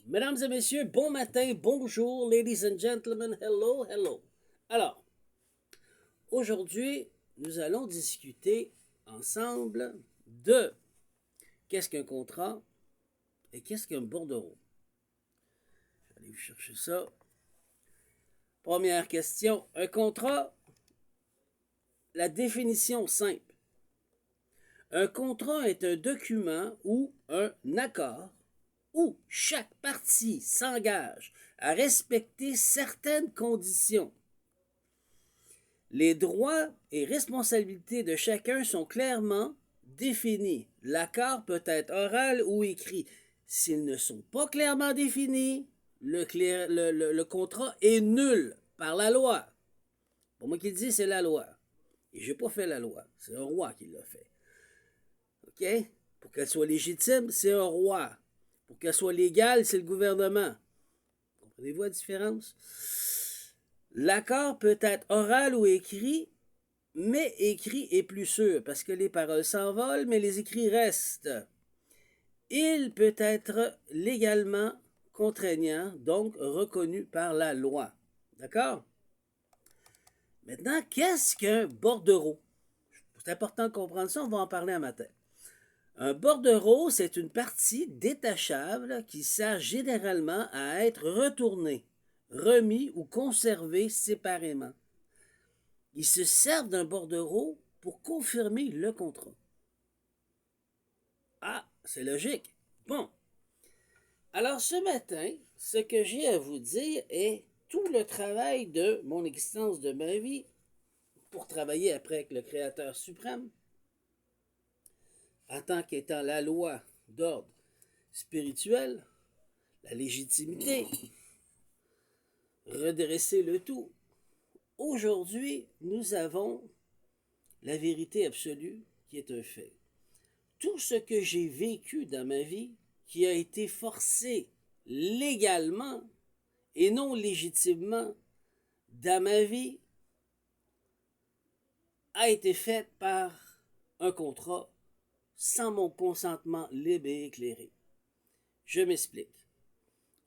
Mesdames et messieurs, bon matin, bonjour, ladies and gentlemen, hello, hello. Alors, aujourd'hui, nous allons discuter ensemble de qu'est-ce qu'un contrat et qu'est-ce qu'un bordereau. Je vais aller vous chercher ça. Première question, un contrat, la définition simple. Un contrat est un document ou un accord où chaque partie s'engage à respecter certaines conditions. Les droits et responsabilités de chacun sont clairement définis. L'accord peut être oral ou écrit. S'ils ne sont pas clairement définis, le contrat est nul par la loi. Pour moi qui le dis, c'est la loi. Et je n'ai pas fait la loi. C'est un roi qui l'a fait. OK? Pour qu'elle soit légitime, c'est un roi. Pour qu'elle soit légale, c'est le gouvernement. Comprenez-vous la différence? L'accord peut être oral ou écrit, mais écrit est plus sûr, parce que les paroles s'envolent, mais les écrits restent. Il peut être légalement contraignant, donc reconnu par la loi. D'accord? Maintenant, qu'est-ce qu'un bordereau? C'est important de comprendre ça, on va en parler un matin. Un bordereau, c'est une partie détachable qui sert généralement à être retournée, remis ou conservé séparément. Ils se servent d'un bordereau pour confirmer le contrat. Ah, c'est logique. Bon. Alors ce matin, ce que j'ai à vous dire est tout le travail de mon existence, de ma vie, pour travailler après avec le Créateur suprême, en tant qu'étant la loi d'ordre spirituel, la légitimité, redresser le tout. Aujourd'hui, nous avons la vérité absolue qui est un fait. Tout ce que j'ai vécu dans ma vie, qui a été forcé légalement et non légitimement dans ma vie, a été fait par un contrat sans mon consentement libre et éclairé. Je m'explique.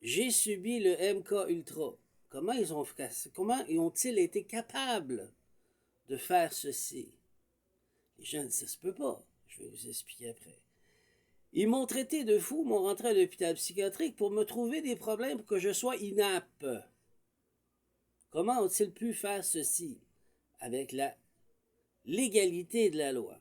J'ai subi le MK Ultra. Comment ont-ils été capables de faire ceci? Les gens disent, ça se peut pas. Je vais vous expliquer après. Ils m'ont traité de fou, m'ont rentré à l'hôpital psychiatrique pour me trouver des problèmes pour que je sois inapte. Comment ont-ils pu faire ceci avec la légalité de la loi?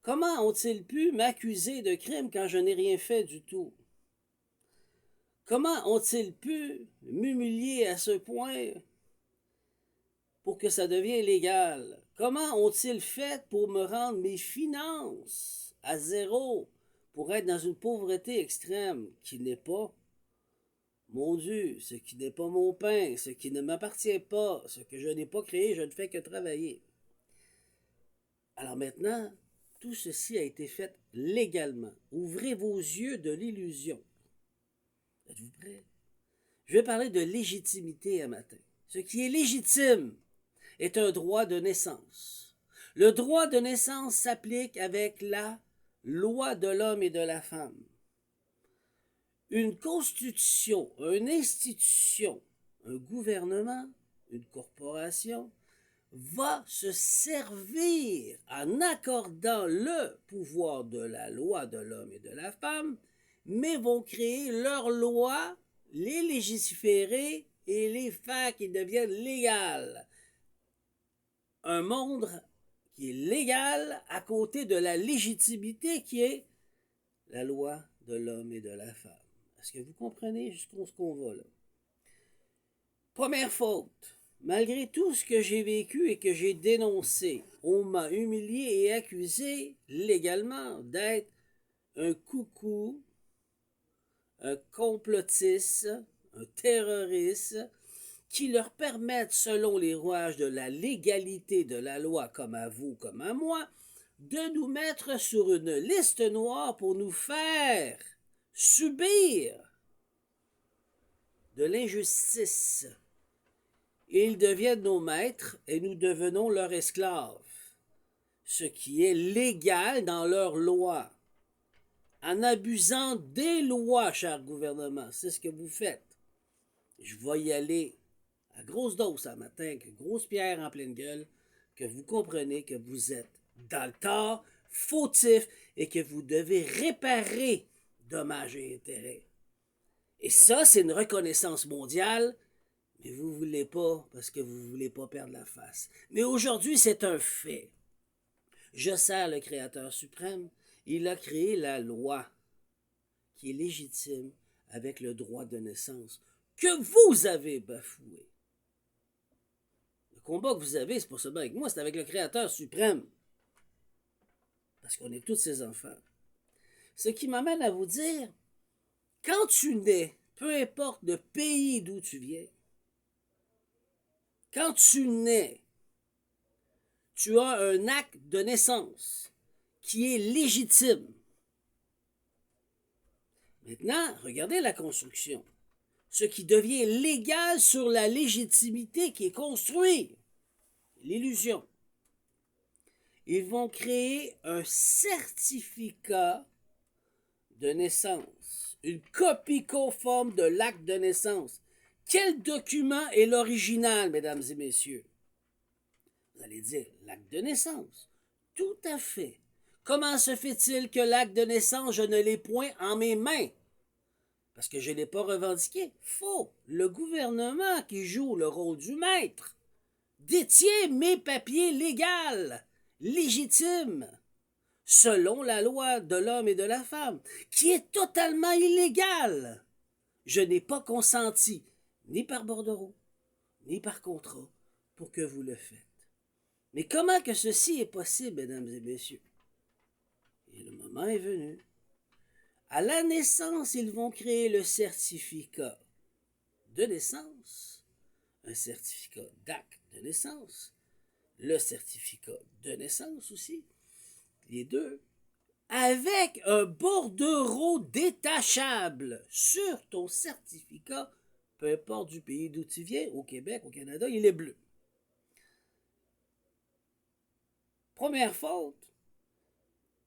Comment ont-ils pu m'accuser de crime quand je n'ai rien fait du tout? Comment ont-ils pu m'humilier à ce point pour que ça devienne légal? Comment ont-ils fait pour me rendre mes finances à zéro, pour être dans une pauvreté extrême qui n'est pas mon Dieu, ce qui n'est pas mon pain, ce qui ne m'appartient pas, ce que je n'ai pas créé, je ne fais que travailler. Alors maintenant, tout ceci a été fait légalement. Ouvrez vos yeux de l'illusion. Êtes-vous prêts? Je vais parler de légitimité un matin. Ce qui est légitime est un droit de naissance. Le droit de naissance s'applique avec la loi de l'homme et de la femme. Une constitution, une institution, un gouvernement, une corporation va se servir en accordant le pouvoir de la loi de l'homme et de la femme, mais vont créer leurs lois, les légiférer et les faire qu'ils deviennent légales. Un monde qui est légal à côté de la légitimité qui est la loi de l'homme et de la femme. Est-ce que vous comprenez jusqu'où on va là? Première faute. Malgré tout ce que j'ai vécu et que j'ai dénoncé, on m'a humilié et accusé légalement d'être un coucou, un complotiste, un terroriste, qui leur permettent, selon les rouages de la légalité de la loi, comme à vous, comme à moi, de nous mettre sur une liste noire pour nous faire subir de l'injustice. Ils deviennent nos maîtres et nous devenons leurs esclaves, ce qui est légal dans leur loi. en abusant des lois, cher gouvernement. C'est ce que vous faites. Je vais y aller à grosse dose ce matin, que grosse pierre en pleine gueule, que vous comprenez que vous êtes dans le tort, fautif, et que vous devez réparer dommages et intérêts. Et ça, c'est une reconnaissance mondiale, mais vous ne voulez pas parce que vous ne voulez pas perdre la face. Mais aujourd'hui, c'est un fait. Je sers le Créateur suprême. Il a créé la loi qui est légitime avec le droit de naissance que vous avez bafoué. Le combat que vous avez, c'est pas seulement avec moi, c'est avec le Créateur suprême. Parce qu'on est tous ses enfants. Ce qui m'amène à vous dire, quand tu nais, peu importe le pays d'où tu viens, quand tu nais, tu as un acte de naissance qui est légitime. Maintenant, regardez la construction. Ce qui devient légal sur la légitimité qui est construite. L'illusion. Ils vont créer un certificat de naissance, une copie conforme de l'acte de naissance. Quel document est l'original, mesdames et messieurs? Vous allez dire, l'acte de naissance. Tout à fait. Comment se fait-il que l'acte de naissance, je ne l'ai point en mes mains? Parce que je ne l'ai pas revendiqué. Faux. Le gouvernement qui joue le rôle du maître détient mes papiers légaux, légitimes, selon la loi de l'homme et de la femme, qui est totalement illégale. Je n'ai pas consenti, ni par bordereau, ni par contrat, pour que vous le faites. Mais comment que ceci est possible, mesdames et messieurs? Et le moment est venu. À la naissance, ils vont créer le certificat de naissance, un certificat d'acte de naissance, le certificat de naissance aussi, les deux, avec un bordereau détachable sur ton certificat, peu importe du pays d'où tu viens, au Québec, au Canada, il est bleu. Première faute,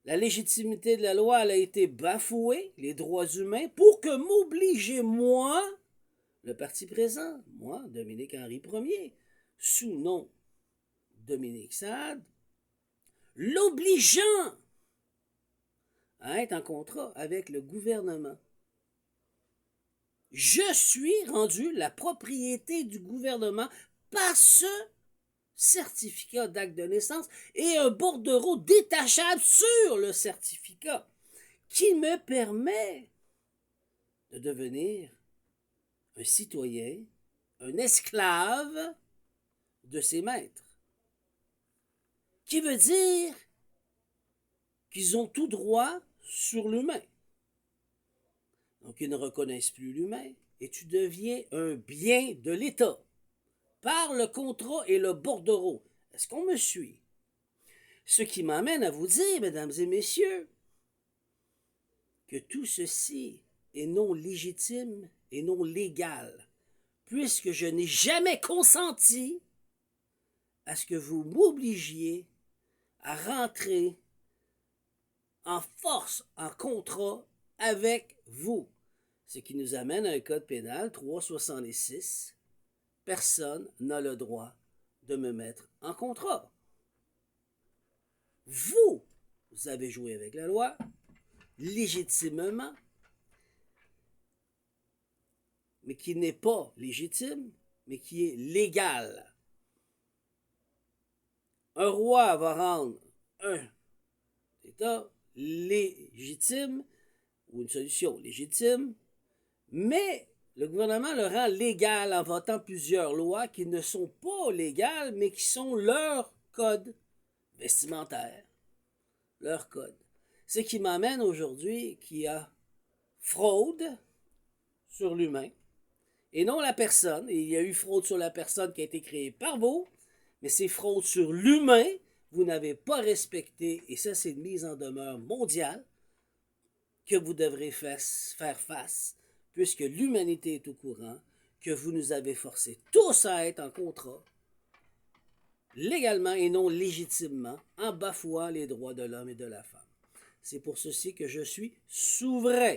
la légitimité de la loi elle a été bafouée, les droits humains, pour que m'obliger, moi, le parti présent, moi, Dominique-Henri Ier, sous nom Dominique Sade, l'obligeant à être en contrat avec le gouvernement. Je suis rendu la propriété du gouvernement par ce certificat d'acte de naissance et un bordereau détachable sur le certificat qui me permet de devenir un citoyen, un esclave de ses maîtres. Qui veut dire qu'ils ont tout droit sur l'humain. Donc ils ne reconnaissent plus l'humain et tu deviens un bien de l'État par le contrat et le bordereau. Est-ce qu'on me suit? Ce qui m'amène à vous dire, mesdames et messieurs, que tout ceci est non légitime et non légal, puisque je n'ai jamais consenti à ce que vous m'obligiez à rentrer en force, en contrat avec vous. Ce qui nous amène à un code pénal 366. Personne n'a le droit de me mettre en contrat. Vous avez joué avec la loi, légitimement, mais qui n'est pas légitime, mais qui est légal. Un roi va rendre un État légitime ou une solution légitime, mais le gouvernement le rend légal en votant plusieurs lois qui ne sont pas légales, mais qui sont leur code vestimentaire, leur code. Ce qui m'amène aujourd'hui qu'il y a fraude sur l'humain et non la personne. Et il y a eu fraude sur la personne qui a été créée par vous, mais c'est fraude sur l'humain. Vous n'avez pas respecté, et ça c'est une mise en demeure mondiale, que vous devrez faire face, puisque l'humanité est au courant que vous nous avez forcés tous à être en contrat, légalement et non légitimement, en bafouant les droits de l'homme et de la femme. C'est pour ceci que je suis souverain.